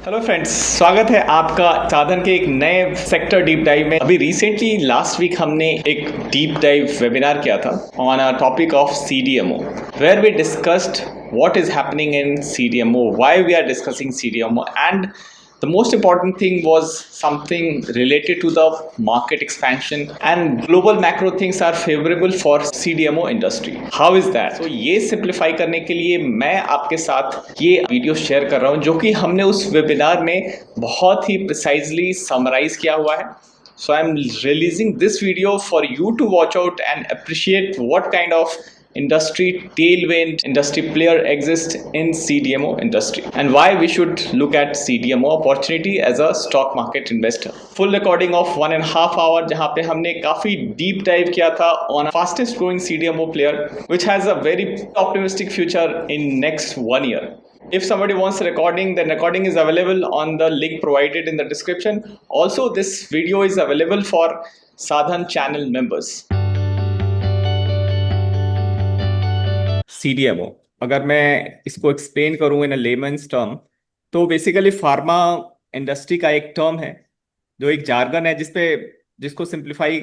Hello friends, स्वागत है आपका साधन के एक नए सेक्टर डीप डाइव में। अभी रिसेंटली लास्ट वीक हमने एक डीप डाइव वेबिनार किया था on a topic of CDMO, where we discussed what is happening in CDMO, why we are discussing CDMO, and the most important thing was something related to the market expansion and global macro things are favorable for CDMO industry. How is that? So ये simplify करने के लिए मैं आपके साथ ये video share कर रहा हूँ जो कि हमने उस वेबिनार में बहुत ही precisely summarize किया हुआ है. So I'm releasing this video for you to watch out and appreciate what kind of industry tailwind industry player exists in CDMO industry and why we should look at CDMO opportunity as a stock market investor. Full recording of 1.5 hour जहाँ पे हमने काफी deep dive किया था on fastest growing CDMO player which has a very optimistic future in next 1 year. If somebody wants the recording, then recording is available on the link provided in the description. Also, this video is available for Sadhan channel members. CDMO, अगर मैं इसको explain करूं इन lemons term, तो basically pharma industry का एक term है जो एक जार्गन है जिसको सिंप्लीफाई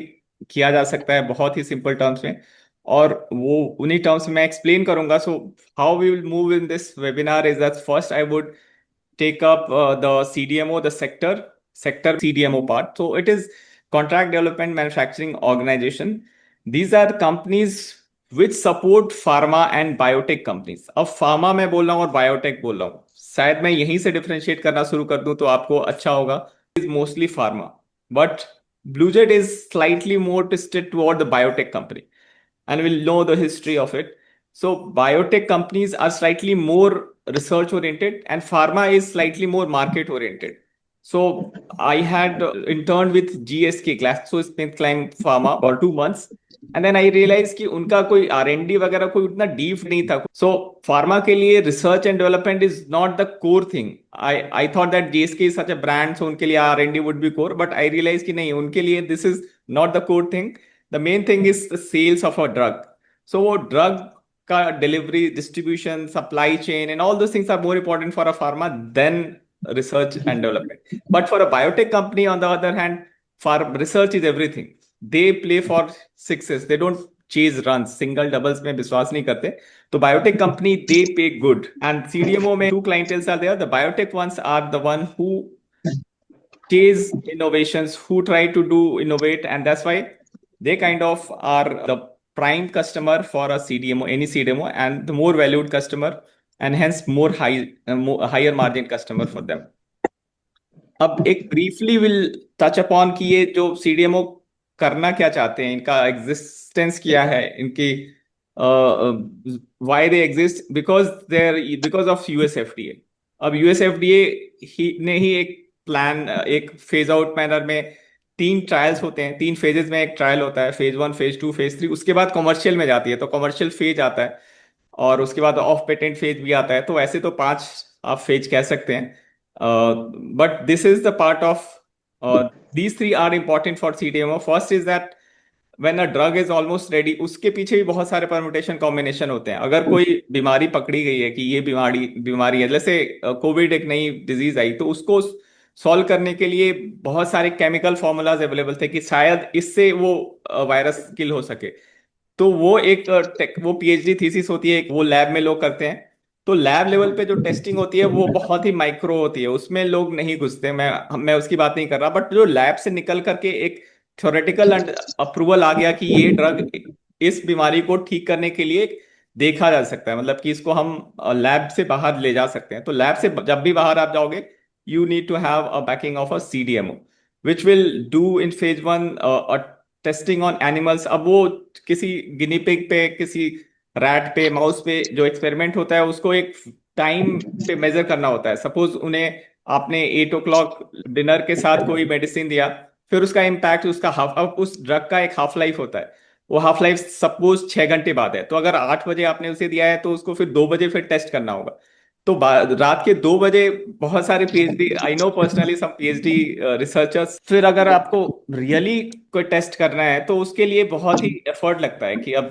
किया जा सकता है बहुत ही सिंपल टर्म्स में, और वो उन्हीं टर्म्स में मैं एक्सप्लेन करूंगा. So how we will move in this webinar is that first I would take up the CDMO, the sector CDMO part. So it is Contract Development Manufacturing Organization. These are companies which support pharma and biotech companies. अब pharma मैं बोल रहा हूँ और biotech बोल रहा हूँ, शायद मैं यहीं से differentiate करना शुरू कर दूं तो आपको अच्छा होगा. Is mostly pharma, but BlueJet is slightly more twisted toward the biotech company, and we'll know the history of it. So biotech companies are slightly more research oriented and pharma is slightly more market oriented. So I had interned with GSK, GlaxoSmithKline Pharma, for 2 months, and then I realized कि उनका कोई R&D वगैरह कोई उतना deep नहीं था. So pharma के लिए research and development is not the core thing. I thought that GSK is such a brand, so उनके लिए R&D would be core, but I realized कि नहीं, उनके लिए this is not the core thing. The main thing is the sales of a drug. So वो drug का delivery, distribution, supply chain, and all those things are more important for a pharma than research and development. But for a biotech company, on the other hand, research is everything. They play for sixes. They don't chase runs. Single doubles में विश्वास नहीं करते. तो biotech company, they pay good. And CDMO में two clienteles are there. The biotech ones are the one who chase innovations, who try to do innovate, and that's why they kind of are the prime customer for a CDMO, any CDMO, and the more valued customer, and hence higher margin customer for them. अब एक briefly will touch upon कि ये जो CDMO करना क्या चाहते हैं, इनका existence क्या है, इनकी why they exist, because of US FDA. अब US FDA ने ही एक प्लान, एक फेज आउट मैनर में 3 ट्रायल्स होते हैं, 3 फेजेस में एक ट्रायल होता है, फेज 1, फेज 2, फेज 3, उसके बाद कमर्शियल में जाती है, तो कमर्शियल फेज आता है और उसके बाद ऑफ पेटेंट फेज भी आता है. तो ऐसे तो 5 आप फेज कह सकते हैं, but this is the part of these 3 are important for CDMO. First is that when a drug is almost ready, उसके पीछे भी बहुत सारे परम्यूटेशन कॉम्बिनेशन होते हैं. अगर कोई बीमारी पकड़ी गई है कि ये बीमारी है, जैसे कोविड एक नई डिजीज आई, तो उसको सॉल्व करने के लिए बहुत सारे केमिकल फॉर्मूलाज अवेलेबल थे कि शायद इससे वो वायरस किल हो सके. तो वो वो PhD थीसिस होती है, वो लैब में लोग करते हैं. तो लैब लेवल पे जो टेस्टिंग होती है वो बहुत ही माइक्रो होती है, उसमें लोग नहीं घुसते. मैं उसकी बात नहीं कर रहा, बट जो लैब से निकल करके एक थ्योरेटिकल अप्रूवल आ गया कि ये ड्रग इस बीमारी को ठीक करने के लिए देखा जा सकता है, मतलब कि इसको हम लैब से बाहर ले जा सकते हैं. तो लैब से जब भी बाहर आप जाओगे, you need to have a backing of a CDMO, which will do in phase 1 a testing on animals. अब वो किसी गिनी पिग पे, किसी रैट पे, माउस पे जो एक्सपेरिमेंट होता है, उसको एक टाइम पे मेजर करना होता है. सपोज उन्हें आपने 8 o'clock डिनर के साथ कोई मेडिसिन दिया, फिर उसका इम्पैक्ट, अब उस ड्रग का एक हाफ लाइफ होता है. वो हाफ लाइफ सपोज 6 घंटे बाद है, तो अगर 8 बजे आपने उसे दिया है तो उसको फिर 2 बजे फिर टेस्ट करना होगा. तो रात के 2 बजे बहुत सारे PhD, I know personally some PhD researchers, फिर अगर आपको रियली कोई टेस्ट करना है तो उसके लिए बहुत ही एफर्ट लगता है कि अब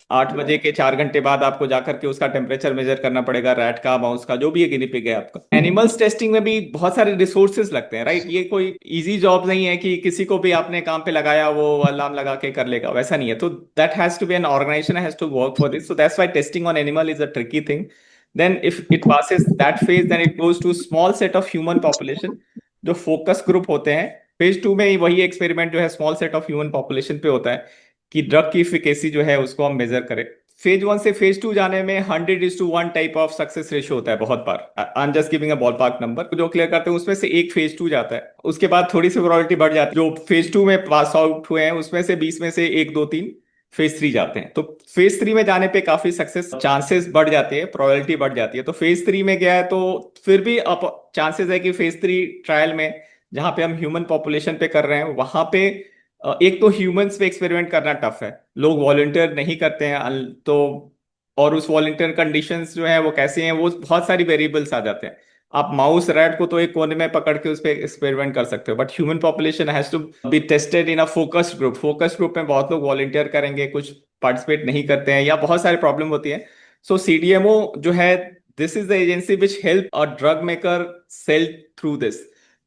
8 बजे के 4 घंटे बाद आपको जाकर के उसका टेम्परेचर मेजर करना पड़ेगा, रैट का, माउस का, जो भी है, गिनी पिग है आपका। एनिमल्स टेस्टिंग में भी बहुत सारे रिसोर्सेज लगते हैं, राइट? ये कोई इजी जॉब नहीं है कि किसी को भी आपने काम पे लगाया वो अलार्म लगा के कर लेगा, वैसा नहीं है। तो that has to be an organisation has to work for this, so that's why testing on animal is a tricky thing. Then if it passes that phase, then it goes to small set of human population, जो focus group होते हैं। Phase 2 में ही वही experiment जो है small set of human population पे होता है कि ड्रग की इफिकेसी जो है उसको हम मेजर करें। फेज 1 से फेज 2 जाने में 100:1 टाइप ऑफ सक्सेस रेशियो होता है बहुत बार। I am just giving a ballpark number, जो क्लियर करते हैं उसमें से एक फेज 2 जाता है। उसके बाद थोड़ी सी प्रोबेबिलिटी बढ़ जाती है, जो फेज 2 में पास आउट हुए हैं उसमें से 20 में से 1 2 3 फेज 3 जाते हैं। तो फेज 3 में जाने पे काफी सक्सेस चांसेस बढ़ जाते हैं, प्रोबेबिलिटी बढ़ जाती है। तो फेज 3 में गया है तो फिर भी अप चांसेस है कि फेज 3 ट्रायल में, जहां पे हम ह्यूमन पॉपुलेशन पे कर रहे हैं, वहां पे एक तो ह्यूमंस पे एक्सपेरिमेंट करना टफ है, लोग वॉलंटियर नहीं करते हैं। तो और उस वॉलंटियर कंडीशंस जो है वो कैसे हैं, वो बहुत सारी वेरिएबल्स आ जाते हैं। आप माउस रैट को तो एक कोने में पकड़ के उस पर एक्सपेरिमेंट कर सकते हो, but human population has to be tested in a focused group. Focused group में बहुत लोग वॉलंटियर करेंगे, कुछ पार्टिसिपेट नहीं करते हैं, या बहुत सारी प्रॉब्लम होती है। सो सीडीएमओ जो है, this is the agency which help a drug maker sell through this.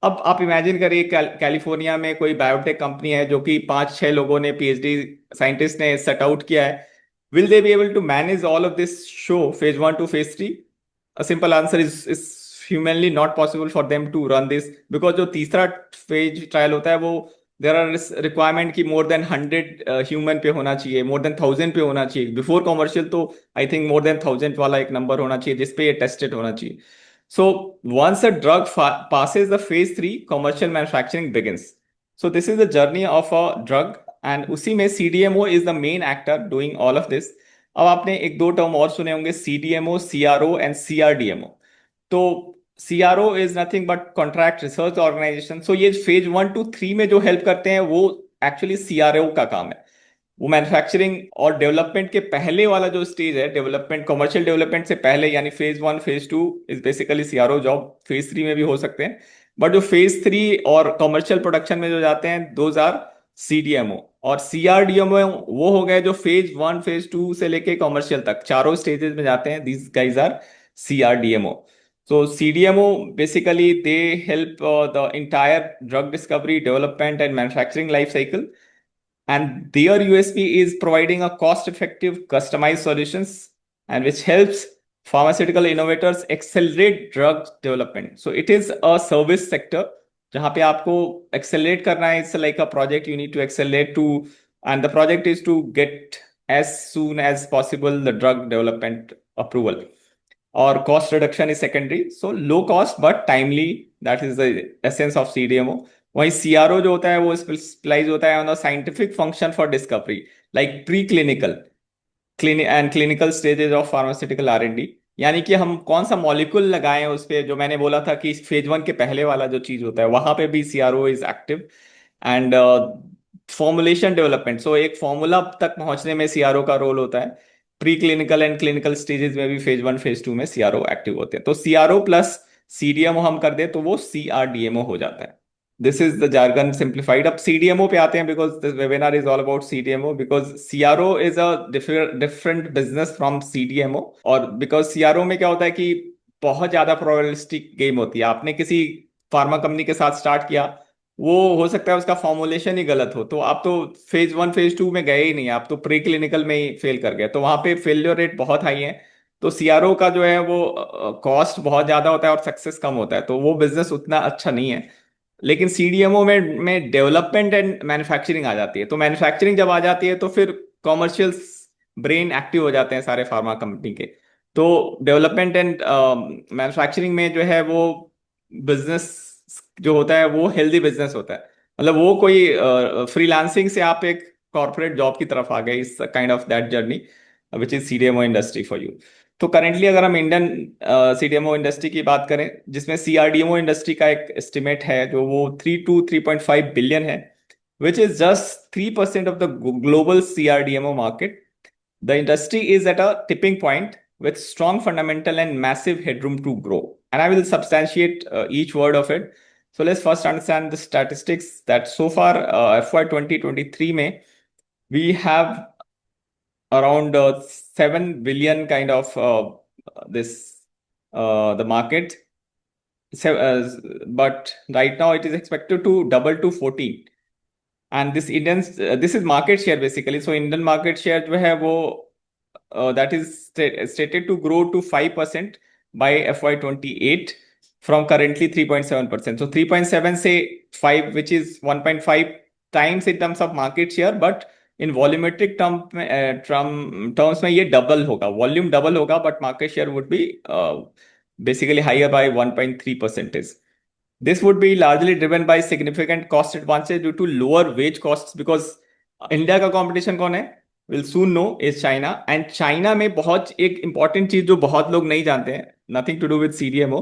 अब आप इमेजिन करिए कैलिफोर्निया में कोई बायोटेक कंपनी है जो कि 5 6 लोगों ने, पीएचडी साइंटिस्ट ने सेट आउट किया है। Will they be able to manage all of this show, phase 1 to phase 3? A simple answer is humanly not possible for them to run this, because जो तीसरा फेज ट्रायल होता है वो, there are requirement की more than 100 human पे होना चाहिए, more than 1000 पे होना चाहिए बिफोर कमर्शियल। तो आई थिंक मोर देन 1000 वाला एक नंबर होना चाहिए जिसपे ये टेस्टेड होना चाहिए। So once a drug passes the phase 3, commercial manufacturing begins. So this is the journey of a drug, and उसी में CDMO is the main actor doing all of this. अब आपने एक दो टर्म और सुने होंगे, CDMO, CRO एंड CRDMO। तो CRO is nothing but contract research organisation. So ये फेज 1 to 3 में जो हेल्प करते हैं वो एक्चुअली CRO का काम है। वो मैन्युफैक्चरिंग और डेवलपमेंट के पहले वाला जो स्टेज है, डेवलपमेंट, कमर्शियल डेवलपमेंट से पहले, यानी phase 1 phase 2 is basically CRO job. Phase 3 में भी हो सकते हैं, बट जो फेज 3 और कमर्शियल प्रोडक्शन में जो जाते हैं, दोज आर CDMO। और CRDMO वो हो गए जो फेज 1 फेज 2 से लेके कमर्शियल तक चारों स्टेजेस में जाते हैं। These guys are CRDMO। So CDMO basically they help the entire drug discovery, development and manufacturing life cycle, and their USP is providing a cost-effective, customized solutions, and which helps pharmaceutical innovators accelerate drug development. So it is a service sector जहाँ पे आपको accelerate करना है. It's like a project you need to accelerate to, and the project is to get as soon as possible the drug development approval. Or cost reduction is secondary. So low cost but timely. That is the essence of CDMO. वहीं CRO जो होता है वो specialise होता है on the scientific function for discovery, like pre clinical and clinical stages of pharmaceutical R&D। यानी कि हम कौन सा मॉलिक्यूल लगाएं उस पे, जो मैंने बोला था कि फेज 1 के पहले वाला जो चीज होता है वहां पे भी CRO is active. And formulation development, so एक फॉर्मूला तक पहुंचने में CRO का रोल होता है। Pre clinical and clinical stages में भी फेज 1 फेज 2 में CRO एक्टिव होते हैं। तो CRO प्लस CDMO हम कर दे तो वो CRDMO हो जाता है। This is the jargon simplified. अब CDMO पे आते हैं, because this webinar is all about CDMO, because CRO is a different business from CDMO। और बिकॉज CRO में क्या होता है कि बहुत ज्यादा प्रोबेबिलिस्टिक गेम होती है। आपने किसी फार्मा कंपनी के साथ स्टार्ट किया, वो हो सकता है उसका फॉर्मुलेशन ही गलत हो, तो आप तो फेज 1 फेज 2 में गए ही नहीं, आप तो प्री क्लिनिकल में ही फेल कर गए, तो वहां पे फेलियर रेट बहुत हाई है। तो CRO का जो है वो कॉस्ट बहुत ज्यादा होता है और सक्सेस कम होता है, तो वो बिजनेस उतना अच्छा नहीं है। लेकिन CDMO में डेवलपमेंट एंड मैन्युफैक्चरिंग आ जाती है। तो मैन्युफैक्चरिंग जब आ जाती है तो फिर कॉमर्शियल ब्रेन एक्टिव हो जाते हैं सारे फार्मा कंपनी के। तो डेवलपमेंट एंड मैन्युफैक्चरिंग में जो है वो बिजनेस जो होता है वो हेल्दी बिजनेस होता है। मतलब वो कोई फ्रीलांसिंग से आप एक कॉर्पोरेट जॉब की तरफ आ गए, इस kind of that journey which is CDMO industry for you. तो करेंटली अगर हम इंडियन CDMO इंडस्ट्री की बात करें, जिसमें CRDMO इंडस्ट्री का एक एस्टिमेट है जो वो 3 to 3.5 बिलियन है, which is just 3% of the global CRDMO market. The industry is at a tipping point with strong fundamental and massive headroom to grow. And I will substantiate each word of it. So let's first understand the statistics that so far FY 2023 में we have around 7 billion kind of this the market. So, but right now it is expected to double to 14. And this Indian this is market share basically. So Indian market share जो है वो that is stated to grow to 5% by FY28 from currently 3.7%. So 3.7 say 5, which is 1.5 times in terms of market share, but in volumetric terms में ये double होगा, volume double होगा, but market share would be basically higher by 1.3 percentage. This would be largely driven by significant cost advantage due to lower wage costs because India का competition कौन है? Will soon know is China. And China में बहुत एक important चीज जो बहुत लोग नहीं जानते हैं, nothing to do with CDMO,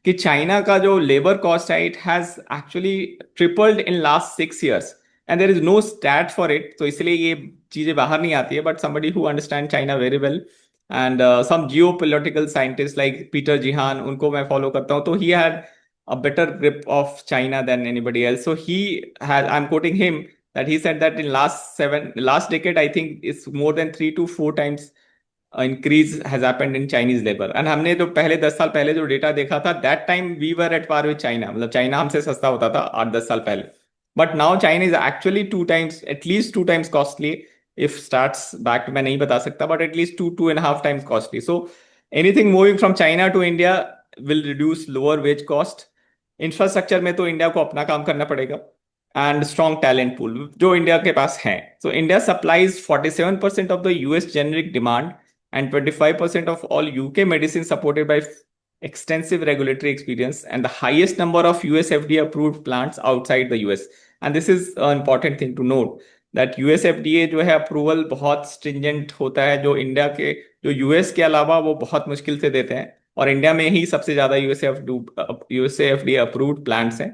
कि चाइना का जो लेबर कॉस्ट है it has actually tripled in last 6 years and there is no stat for it. तो इसलिए ये चीजें बाहर नहीं आती है, but somebody who understand China very well and some geopolitical scientist like Peter Zeihan, उनको मैं फॉलो करता हूँ, तो he had a better grip of China than anybody else. So he has, I'm quoting him, that he said that in last decade, I think it's more than 3 to 4 times increase has happened in Chinese labor. And हमने जो पहले 10 साल पहले जो data देखा था, that time we were at par with China. मतलब China हमसे सस्ता होता था 8-10 साल पहले. But now China is actually 2 times, at least 2 times costly. If stats back, मैं नहीं बता सकता, but at least 2.5 times costly. So anything moving from China to India will reduce lower wage cost. Infrastructure में तो India को अपना काम करना पड़ेगा एंड स्ट्रॉन्ग टैलेंट पूल जो इंडिया के पास है. So India supplies 47% of the US generic demand and 25% of all UK medicine supported by extensive regulatory experience and the highest number of US FDA approved plants outside the US. And this is an important thing to note that US FDA जो है approval बहुत stringent होता है, जो India के जो US के अलावा वो बहुत मुश्किल से देते हैं, और इंडिया में ही सबसे ज्यादा यूएसए एफडीए अप्रूव्ड प्लांट्स हैं.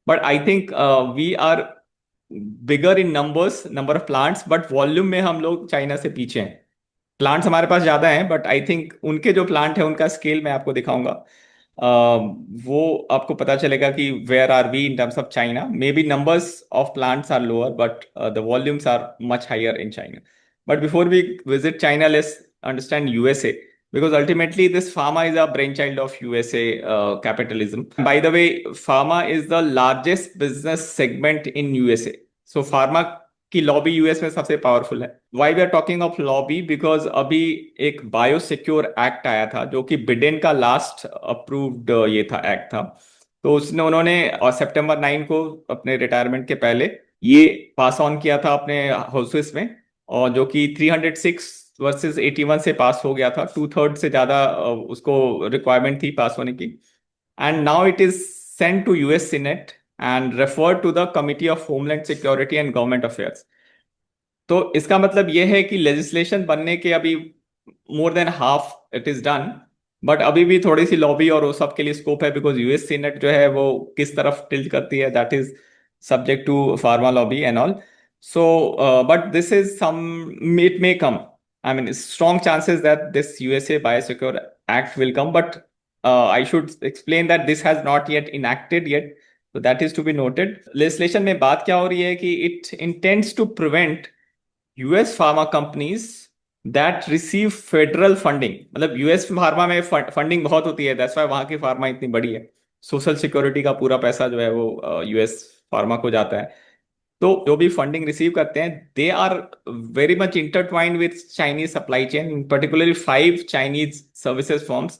But I think we are bigger in number of plants, but volume में हम लोग चाइना से पीछे हैं. प्लांट्स हमारे पास ज्यादा हैं, बट आई थिंक उनके जो प्लांट है उनका स्केल मैं आपको दिखाऊंगा. वो आपको पता चलेगा कि where are we in terms of China. May be numbers of plants are lower but the volumes are much higher in China. But before we visit China, let's understand USA, because ultimately this pharma is a brainchild of USA capitalism. By the way, pharma is the largest business segment in USA. So pharma की lobby US में सबसे powerful है. Why we are talking of lobby? Because अभी एक biosecure act आया था जो कि बिडेन का लास्ट अप्रूव्ड ये था एक्ट था. तो उसने उन्होंने और सितंबर 9 को अपने रिटायरमेंट के पहले ये पास ऑन किया था अपने हाउसेस में, और जो कि 306 वर्सेस 81 से पास हो गया था. 2/3 से ज्यादा उसको रिक्वायरमेंट थी पास होने की. And now it is sent to US senate and refer to the committee of homeland security and government affairs. तो इसका मतलब यह है कि लेजिस्लेशन बनने के अभी more than half it is done, but अभी भी थोड़ी सी लॉबी और वो सब के लिए स्कोप है, बिकॉज यूएस सीनेट जो है वो किस तरफ टिल्ट करती है, that is subject to pharma lobby and all. So but this is some, it may come. I mean, strong chances that this USA Biosecure Act will come, but I should explain that this has not yet enacted yet, so that is to be noted. Legislation में बात क्या हो रही है कि it intends to prevent US pharma companies that receive federal funding. मतलब US pharma में funding बहुत होती है, that's why वहाँ की फार्मा इतनी बड़ी है. सोशल सिक्योरिटी का पूरा पैसा जो है वो US फार्मा को जाता है. तो जो भी फंडिंग रिसीव करते हैं, they are very much intertwined with Chinese supply chain, particularly 5 Chinese services firms,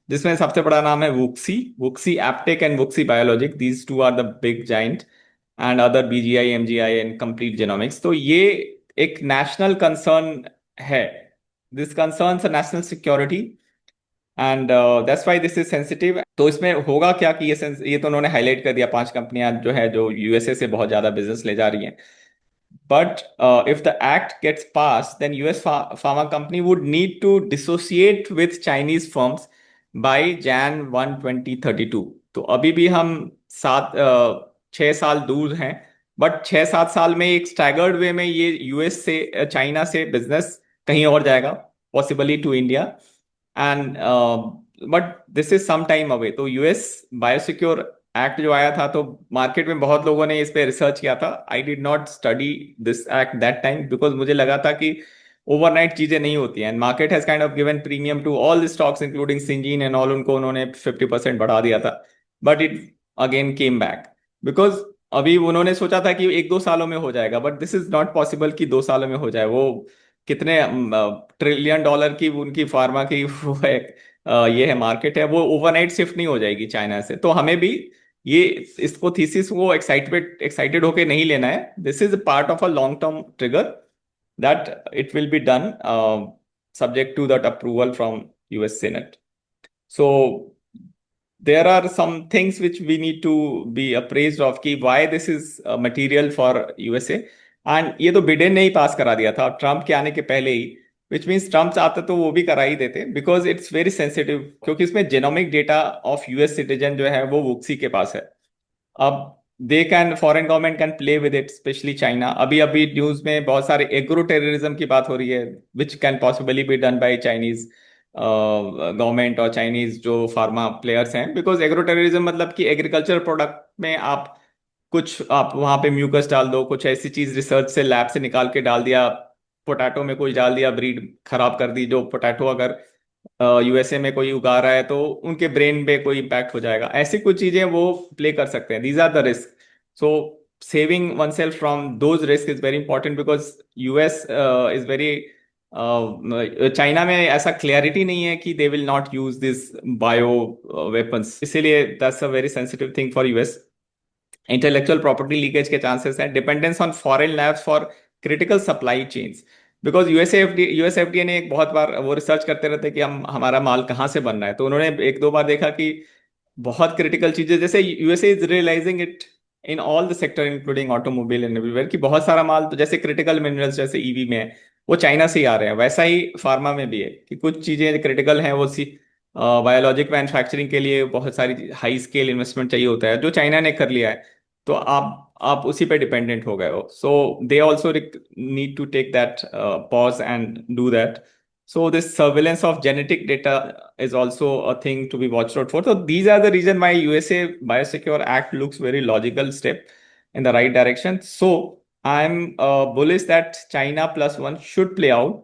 जिसमें सबसे बड़ा नाम है WuXi, WuXi AppTec and WuXi biologic. These two are the big giant, and other BGI, MGI and complete genomics. तो ये एक national concern है. This concerns national security and that's why this is sensitive. तो इसमें होगा क्या कि ये तो उन्होंने हाईलाइट कर दिया 5 कंपनियां जो है जो यूएसए से बहुत ज्यादा बिजनेस ले जा रही हैं. But if the act gets passed, then US pharma company would need to dissociate with Chinese firms by Jan 1, 2032. तो अभी भी हम 6 साल दूर हैं, बट 6-7 साल में एक स्टैगर्ड वे में ये यूएस से चाइना से बिजनेस कहीं और जाएगा, possibly to India. And but this is some time away. तो यूएस बायोसिक्योर एक्ट जो आया था, तो मार्केट में बहुत लोगों ने इस पे रिसर्च किया था. I did not study this act that time because मुझे लगा था कि ओवरनाइट चीजें नहीं होती हैं, and market has kind of given premium to all the stocks including Syngene and all, उनको उन्होंने 50% बढ़ा दिया था, but it again came back because अभी उन्होंने सोचा था कि 1-2 सालों में हो जाएगा, but this is not possible कि 2 सालों में हो जाए। वो कितने ट्रिलियन डॉलर की उनकी फार्मा की वो है, ये है मार्केट है, वो ओवरनाइट शिफ्ट नहीं हो जाएगी चाइना से। तो हमें भी ये इसको थीसिस वो एक्साइटेड एक्साइटेड होके नहीं लेना है। This is part of a long term trigger that it will be done subject to that approval from US Senate. So there are some things which we need to be appraised of कि why this is material for USA। And ये तो Biden ने ही पास करा दिया था Trump के आने के पहले ही, विच मीन्स ट्रम्प चाहते तो वो भी करा ही देते, बिकॉज इट्स वेरी सेंसिटिव, क्योंकि इसमें genomic data of US citizen जो है वो वुक्सी के पास है। अब they can, foreign government can play with it, specially China. अभी अभी न्यूज में बहुत सारे एग्रो टेररिज्म की बात हो रही है, which can possibly be done by Chinese government और चाइनीज जो फार्मा प्लेयर्स हैं। बिकॉज एग्रो टेररिज्म मतलब कि एग्रीकल्चर प्रोडक्ट में आप वहां पे म्यूकस डाल दो, कुछ ऐसी चीज रिसर्च से लैब से निकाल के डाल दिया, पोटैटो में कोई डाल दिया, ब्रीड खराब कर दी, जो पोटैटो अगर यूएसए में कोई उगा रहा है तो उनके ब्रेन पे कोई इम्पैक्ट हो जाएगा। ऐसी कुछ चीजें वो प्ले कर सकते हैं। These are the risk. So saving one self from those risk is very important, because US is very, China में ऐसा क्लैरिटी नहीं है कि they will not use this bio weapons, इसीलिए that's a very sensitive thing for US. Intellectual property leakage के chances हैं, dependence on foreign labs for critical supply chains, because USFDA ने एक बहुत बार वो रिसर्च करते रहते हैं कि हम हमारा माल कहाँ से बन रहा है। तो उन्होंने 1-2 बार देखा कि बहुत क्रिटिकल चीजें, जैसे USA is realising it in all the sector including automobile and everywhere, कि बहुत सारा माल तो जैसे क्रिटिकल मिनरल्स जैसे ईवी में है वो चाइना से ही आ रहे हैं, वैसा ही फार्मा में भी है कि कुछ चीजें क्रिटिकल हैं वो बायोलॉजिक मैन्युफैक्चरिंग के लिए बहुत सारी हाई स्केल इन्वेस्टमेंट चाहिए होता है, जो चाइना ने कर लिया है। तो आप उसी पे डिपेंडेंट हो गए हो। So they also need to take that pause and do that. So this surveillance of genetic data is also a thing to be watched out for. So these are the reason why USA Biosecure Act looks very logical step in the right direction. So I'm bullish that China plus one should play out,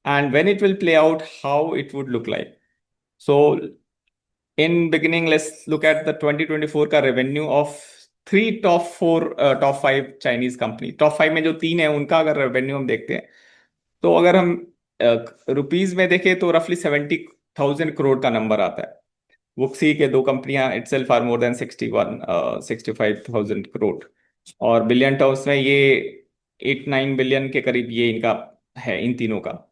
and when it will play out, how it would look like. So in beginning, let's look at the 2024 का revenue of three top five Chinese company. Top five में जो तीन है उनका अगर revenue हम देखते हैं, तो अगर हम रुपीज में देखें तो रफली 70,000 करोड़ का नंबर आता है। वुक्सी के दो कंपनियां itself are more than 65,000 crore, और बिलियन टर्म्स में ये 8-9 बिलियन के करीब ये इनका है, इन तीनों का।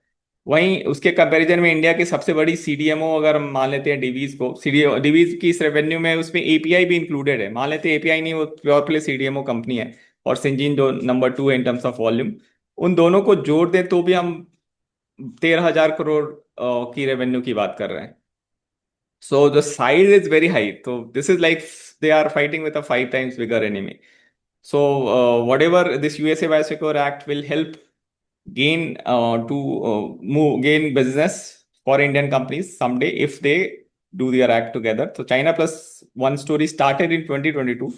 वहीं उसके कंपैरिजन में इंडिया की सबसे बड़ी सीडीएमओ अगर हम मान लेते हैं डिवीज को, डिवीज की इस रेवेन्यू में उसमें एपीआई भी इंक्लूडेड है, मान लेते हैं एपीआई नहीं, वो प्योर प्ले सीडीएमओ कंपनी है, और सिंजीन जो नंबर 2 है इन टर्म्स ऑफ वॉल्यूम, उन दोनों को जोड़ दें तो भी हम 13,000 करोड़ की रेवेन्यू की बात कर रहे हैं। So the size is very high. So this is like they are fighting with a 5 times bigger enemy. So whatever this USA Biosecure Act will help gain business for Indian companies someday if they do their act together. So China plus one story started in 2022,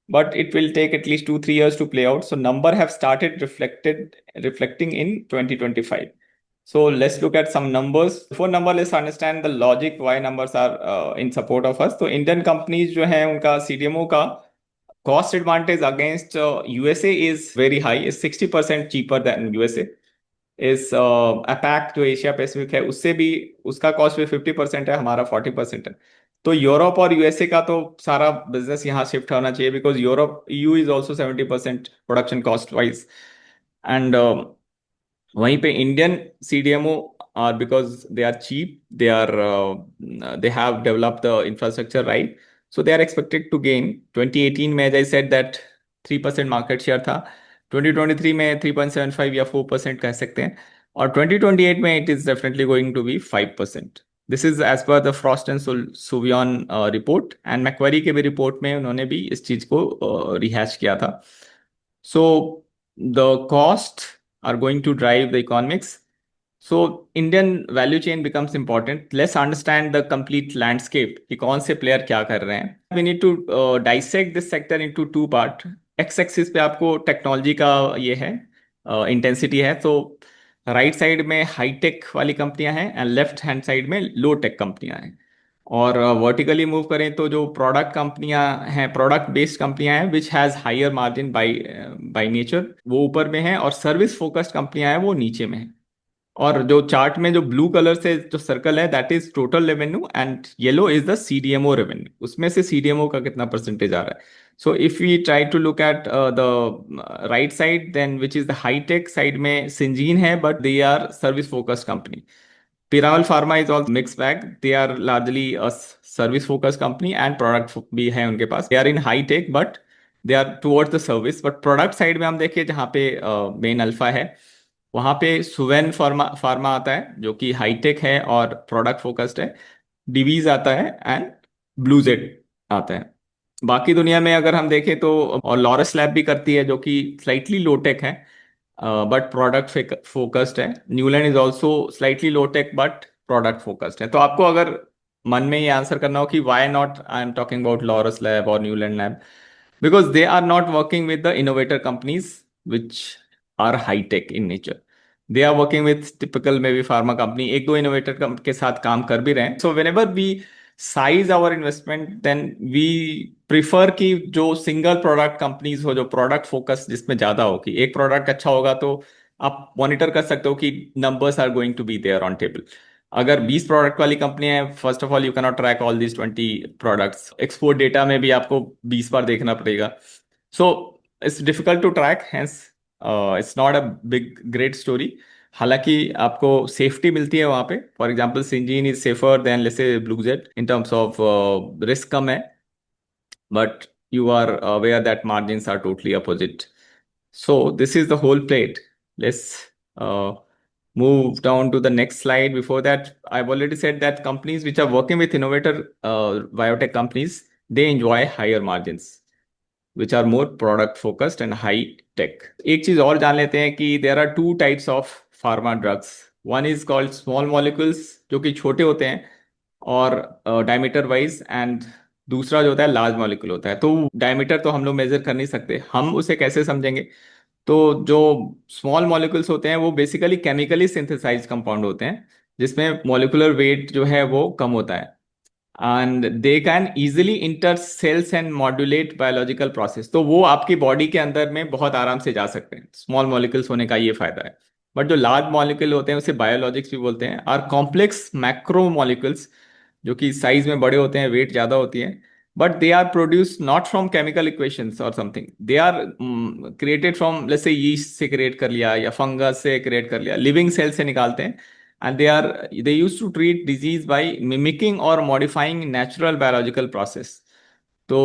but it will take at least 2-3 years to play out. So number have started reflecting in 2025. So let's look at some numbers. Before number, let's understand the logic why numbers are in support of us. So Indian companies जो हैं उनका CDMO का cost advantage against USA is very high. Is 60% cheaper than USA. इस opaque जो Asia Pacific है उससे भी उसका कॉस्ट भी 50% है, हमारा 40% है। तो यूरोप और यूएसए का तो सारा बिजनेस यहाँ शिफ्ट होना चाहिए, because Europe EU is also 70% production cost wise. And वहीं पे Indian CDMO are, because they are cheap, they have developed the infrastructure right, so they are expected to gain. 2018 में as I said that 3% market share था, 2023 में 3.75 या 4% कह सकते हैं, और 2028 में it is definitely going to be 5%। This is as per the Frost and Sullivan report, and Macquarie के भी रिपोर्ट में उन्होंने भी इस चीज को रिहैश किया था। So the cost are going to drive the economics. So Indian value chain becomes important. Let's understand the complete landscape कि कौन से प्लेयर क्या कर रहे हैं। We need to dissect this sector into two part. X axis पे आपको technology का ये है इंटेंसिटी है। तो राइट साइड में हाई टेक वाली कंपनियां हैं एंड लेफ्ट हैंड साइड में लो टेक कंपनियां हैं। और वर्टिकली मूव करें तो जो प्रोडक्ट कंपनियां हैं, प्रोडक्ट बेस्ड कंपनियां हैं which has higher margin by by nature, वो ऊपर में है, और सर्विस फोकस्ड कंपनियां हैं वो नीचे में है। और जो चार्ट में जो ब्लू कलर से जो सर्कल है that is total revenue and yellow is the CDMO revenue, उसमें से सीडीएमओ का कितना परसेंटेज आ रहा है। So if we try to look at the right side then which is the high tech side में सिंजीन है, but they are service focused company. Piramal Pharma is also mixed bag. They are largely a service focused company and product भी है उनके पास. They are in high tech but they are towards the service. But product side में हम देखिए जहाँ पे main alpha है, वहाँ पे सुवेन फार्मा फार्मा आता है जो कि हाई टेक है और प्रोडक्ट फोकस्ड है। डिवीज आता है एंड ब्लूजेट आता है। बाकी दुनिया में अगर हम देखें तो और लॉरस लैब भी करती है जो कि स्लाइटली लो टेक है बट प्रोडक्ट फोकस्ड है। Neuland is also slightly low tech but product focused है। तो आपको अगर मन में ये आंसर करना हो कि why not I am talking about Laurus lab और Neuland lab, because they are not working with the innovator companies which are high tech in nature. They are working with typical maybe pharma company, एक दो innovator के साथ काम कर भी रहे हैं। So whenever we size our investment then we prefer कि जो सिंगल प्रोडक्ट कंपनीज हो, जो प्रोडक्ट फोकस जिसमें ज्यादा हो, कि एक प्रोडक्ट अच्छा होगा तो आप मॉनिटर कर सकते हो कि numbers are going to be there on table. अगर 20 प्रोडक्ट वाली कंपनी है, first of all you cannot track all these 20 products, export data में भी आपको 20 बार देखना पड़ेगा। So it's difficult to track, hence it's not a big great story. हालांकि आपको सेफ्टी मिलती है वहां पे। For example Syngene is safer than let's say Bluejet in terms of risk कम है, but you are aware that margins are totally opposite. So this is the whole plate. Let's move down to the next slide. Before that, I've already said that companies which are working with innovator biotech companies, they enjoy higher margins, which are more product focused and high tech. एक चीज और जान लेते हैं कि there are two types of pharma drugs. One is called small molecules जो कि छोटे होते हैं और डायमीटर वाइज, एंड दूसरा जो होता है लार्ज मॉलिक्यूल होता है। तो डायमीटर तो हम लोग मेजर कर नहीं सकते, हम उसे कैसे समझेंगे? तो जो स्मॉल मॉलिक्यूल्स होते हैं वो बेसिकली केमिकली सिंथेसाइज कंपाउंड होते हैं जिसमें मॉलिक्यूलर वेट जो है वो कम होता है, and they can easily enter cells and modulate biological process. तो वो आपकी बॉडी के अंदर में बहुत आराम से जा सकते हैं, स्मॉल मॉलिक्यूल्स होने का ये फायदा है। बट जो लार्ज मॉलिक्यूल होते हैं उसे बायोलॉजिक्स भी बोलते हैं, और कॉम्प्लेक्स मैक्रो मॉलिक्यूल्स जो कि साइज में बड़े होते हैं, वेट ज्यादा होती है, but they are produce not from chemical equations और something, they are created from let's say yeast से क्रिएट कर लिया या फंगस से क्रिएट कर लिया, लिविंग सेल से निकालते हैं, and they used to treat disease by mimicking or modifying natural biological process। तो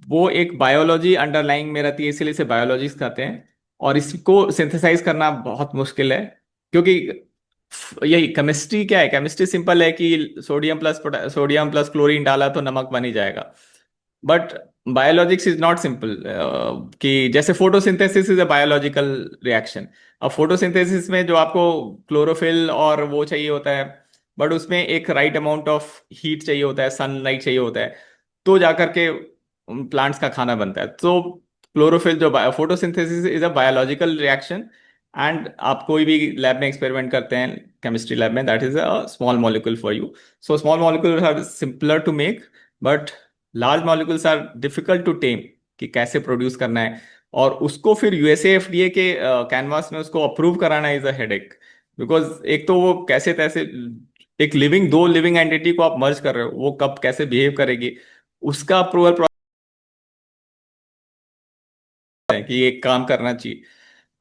वो एक बायोलॉजी अंडरलाइंग में रहती है, इसीलिए इसे बायोलॉजिस्ट कहते हैं। और इसको सिंथेसाइज करना बहुत मुश्किल है, क्योंकि यही केमिस्ट्री क्या है, केमिस्ट्री सिंपल है कि सोडियम प्लस क्लोरीन डाला तो नमक बन ही जाएगा। But biologics is not simple, कि जैसे photosynthesis is a biological reaction. अब फोटोसिंथेसिस में जो आपको क्लोरोफिल और वो चाहिए होता है, बट उसमें एक राइट अमाउंट ऑफ हीट चाहिए होता है, सनलाइट चाहिए होता है, तो जाकर के प्लांट्स का खाना बनता है। तो क्लोरोफिल जो photosynthesis is a biological reaction, and आप कोई भी लैब में एक्सपेरिमेंट करते हैं केमिस्ट्री लैब में, that is a small molecule for you. So small molecule are simpler to make, but large molecules are difficult to tame, कि कैसे produce करना है, और उसको फिर यूएसए एफडीए के कैनवास में उसको अप्रूव कराना इज अ हेडेक। बिकॉज एक तो वो कैसे तैसे एक लिविंग, दो लिविंग एंटिटी को आप मर्ज कर रहे हो, वो कब कैसे बिहेव करेगी, उसका अप्रूवल है कि ये काम करना चाहिए,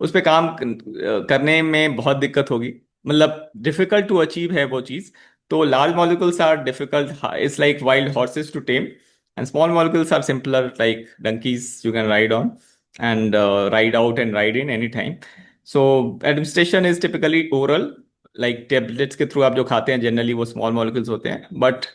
उस पे काम करने में बहुत दिक्कत होगी, मतलब डिफिकल्ट टू अचीव है वो चीज। तो large molecules are difficult, it's like wild horses to tame, and small molecules are simpler like donkeys you can ride on and ride out and ride in any time। so administration is typically oral, like tablets के through आप जो खाते हैं generally वो small molecules होते हैं, but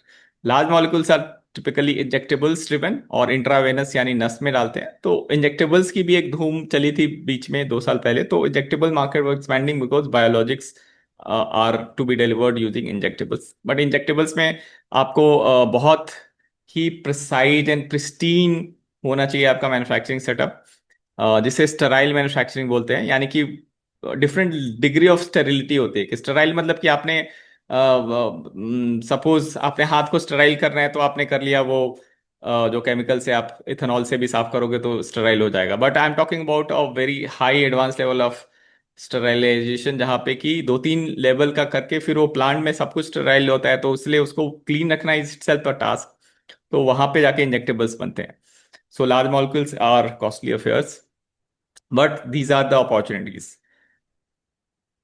large molecules are typically injectables driven और intravenous यानी नस में डालते हैं। तो इंजेक्टेबल्स की भी एक धूम चली थी बीच में 2 साल पहले, तो इंजेक्टेबल मार्केट वो expanding because biologics are to be delivered using injectables. But injectables में आपको बहुत ही प्रिसाइज एंड प्रिस्टीन होना चाहिए आपका मैन्युफैक्चरिंग सेटअप, जिसे स्टेराइल मैन्युफैक्चरिंग बोलते हैं, यानी कि डिफरेंट डिग्री ऑफ स्टेरिलिटी होती है। कि स्टेराइल मतलब कि आपने सपोज आपने हाथ को स्टेराइल करना है तो आपने कर लिया, वो जो केमिकल से आप इथेनॉल से भी साफ करोगे तो स्टेराइल हो जाएगा। But I am talking about a very high advance level of sterilisation, जहाँ पे कि 2-3 लेवल का करके फिर वो प्लांट में सब कुछ स्टेराइल होता है, तो इसलिए उसको क्लीन रखना इज इटसेल्फ अ टास्क। तो वहां पे जाके इंजेक्टेबल्स बनते हैं। So large molecules are costly affairs, but these are the opportunities.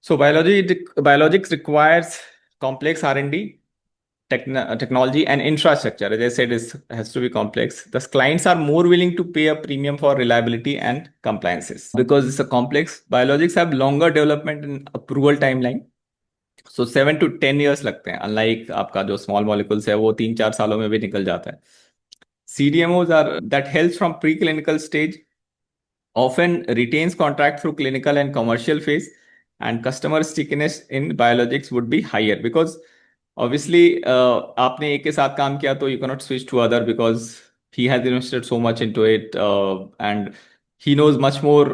So biologics requires complex R&D, technology and infrastructure. As I said, it has to be complex. The clients are more willing to pay a premium for reliability and compliances. Because it's a complex, biologics have longer development and approval timeline. So 7 to 10 years लगते हैं, unlike आपका जो small molecules है वो 3-4 सालों में भी निकल जाता है। CDMOs are that helps from preclinical stage, often retains contract through clinical and commercial phase, and customer stickiness in biologics would be higher because obviously आपने एक के साथ काम किया तो you cannot switch to other because he has invested so much into it, and he knows much more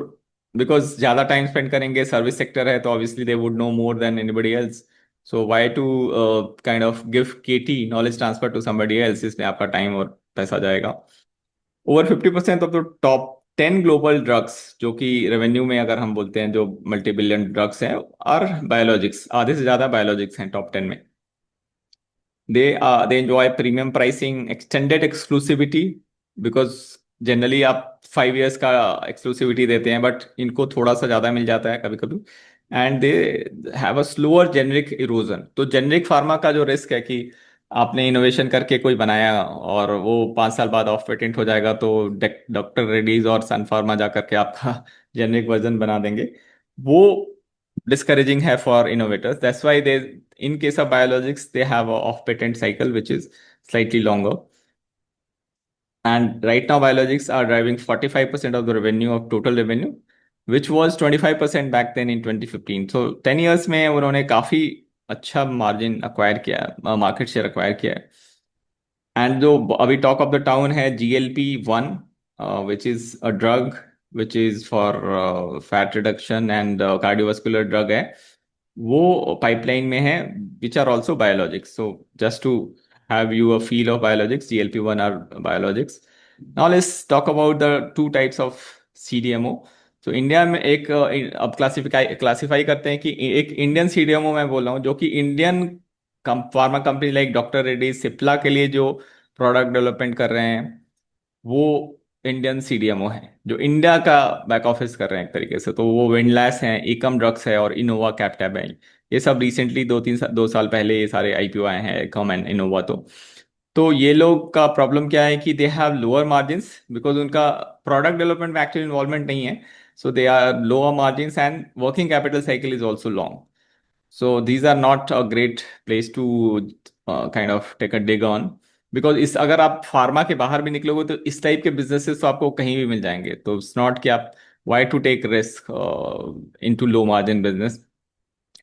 because ज़्यादा time spend करेंगे, service sector है तो obviously they would know more than anybody else. So why to kind of give KT knowledge transfer to somebody else, इसमें आपका time और पैसा जाएगा। Over 50% of the top 10 global drugs, जो कि रेवेन्यू में अगर हम बोलते हैं जो मल्टी बिलियन ड्रग्स हैं, और बायोलॉजिक्स, आधे से ज्यादा बायोलॉजिक्स हैं टॉप 10 में। they enjoy premium pricing, extended exclusivity, because generally आप 5 years का एक्सक्लूसिविटी देते हैं, बट इनको थोड़ा सा ज्यादा मिल जाता है कभी कभी। And they have a slower generic erosion. तो जेनरिक फार्मा का जो रिस्क है कि आपने इनोवेशन करके कोई बनाया और वो 5 साल बाद ऑफ पेटेंट हो जाएगा, तो डॉक्टर रेड्डीज और सन फार्मा जा करके आपका जेनरिक वर्जन बना देंगे, वो discouraging है for innovators. That's why they, in case of biologics, they have a off patent cycle which is slightly longer. And right now, biologics are driving 45% of the revenue of total revenue, which was 25% back then in 2015. So 10 years में उन्होंने काफी अच्छा margin acquire किया है, market share acquire किया है। And जो अभी टॉक ऑफ द टाउन है GLP-1, which is a drug which is for fat reduction and cardiovascular drug है, वो पाइपलाइन में है, which are also biologics. So just to have you a feel of biologics, GLP-1 are biologics. Now let's talk about the two types of CDMO. तो India में एक अब classify करते हैं कि एक इंडियन CDMO मैं बोल रहा हूँ, जो कि Indian pharma company like doctor Reddy, Cipla के लिए जो प्रोडक्ट डेवलपमेंट कर रहे हैं, वो इंडियन CDMO है, जो इंडिया का बैक ऑफिस कर रहे हैं एक तरीके से। तो वो विंडलैस हैं, एकम ड्रग्स है और इनोवा कैप्टैब है। ये सब रिसेंटली 2 साल पहले ये सारे IPO आए हैं, एकम एंड इनोवा। तो ये लोग का प्रॉब्लम क्या है कि they have lower margins because उनका प्रोडक्ट डेवलपमेंट में एक्टिव इन्वॉल्वमेंट नहीं है। So they are lower margins and working capital cycle is also long. So these are not a great place to kind of take a dig on, because इस अगर आप pharma के बाहर भी निकलोगे तो इस टाइप के बिजनेसेस तो आपको कहीं भी मिल जाएंगे। तो इट्स नॉट कि आप why to take risk into low margin business.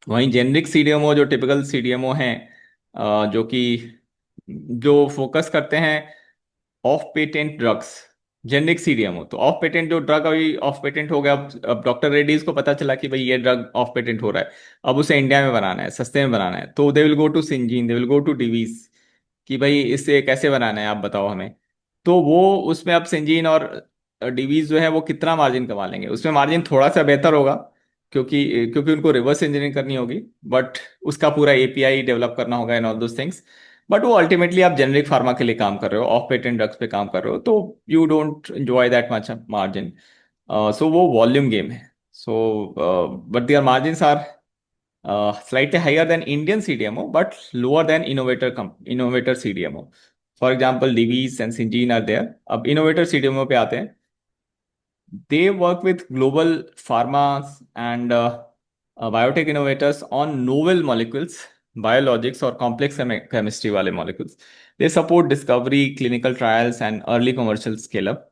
वहीं जेनरिक CDMO, जो टिपिकल CDMO हैं, जो कि जो फोकस करते हैं off patent drugs. Generic CDMO तो ऑफ पेटेंट जो ड्रग अभी ऑफ पेटेंट हो गया, अब डॉक्टर रेड्डीज को पता चला कि भाई ये ड्रग ऑफ पेटेंट हो रहा है, अब उसे इंडिया में बनाना है, सस्ते में बनाना है, तो they will go to Syngene, they will go to Divi's कि भाई इससे कैसे बनाना है आप बताओ हमें। तो वो उसमें अब सिंजीन और डिवीज जो है वो कितना मार्जिन कमा लेंगे, उसमें मार्जिन थोड़ा सा बेहतर होगा, क्योंकि क्योंकि उनको रिवर्स इंजीनियरिंग करनी होगी, बट उसका पूरा API डेवलप करना होगा and all those things. But वो अल्टीमेटली आप जेनरिक फार्मा के लिए काम कर रहे हो, ऑफ पेटेंट ड्रग्स पे काम कर रहे हो, तो you don't enjoy that much margin. So वो वॉल्यूम गेम है। So but their margins are slightly higher than Indian CDMO, but lower than innovator CDMO. For example, Divi's and Syngene are there. अब innovator CDMO पे आते हैं। They work with global pharmas and biotech innovators on novel molecules, biologics or complex chemistry वाले molecules. They support discovery, clinical trials, and early commercial scale-up.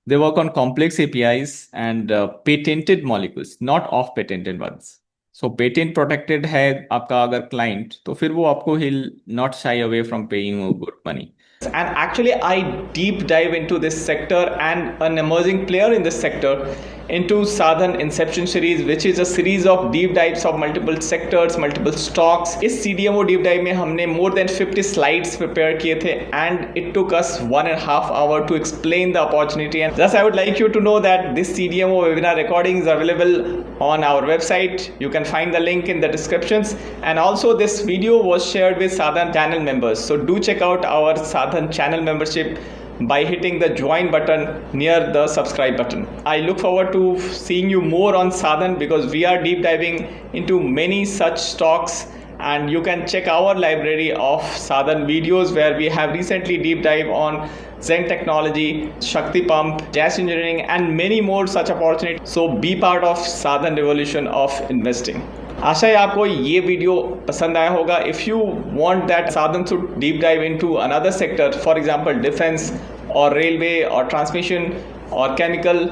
They work on complex APIs and patented molecules, not off-patented ones. So patent protected है आपका अगर client, तो फिर वो आपको he'll not shy away from paying you good money. And actually I deep dive into this sector and an emerging player in this sector into Sadhan Inception series, which is a series of deep dives of multiple sectors, multiple stocks. इस CDMO deep dive में हमने more than 50 slides prepare किए थे and it took us 1.5 hours to explain the opportunity. And thus I would like you to know that this CDMO webinar recording is available on our website. You can find the link in the descriptions, and also this video was shared with Sadhan channel members, so do check out our Sadhan channel membership by hitting the join button near the subscribe button. I look forward to seeing you more on Sadhan, because we are deep diving into many such stocks, and you can check our library of Sadhan videos where we have recently deep dive on Zen Technology, Shakti Pump, Jazz Engineering and many more such opportunities. So be part of Sadhan revolution of investing. आशा है आपको ये video पसंद आया होगा. If you want that साधन to deep dive into another sector, for example defence और railway और transmission और chemical,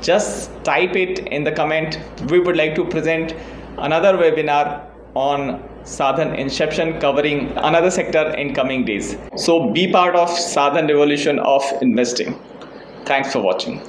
just type it in the comment. We would like to present another webinar on Sadhan Inception covering another sector in coming days. So be part of Sadhan revolution of investing. Thanks for watching.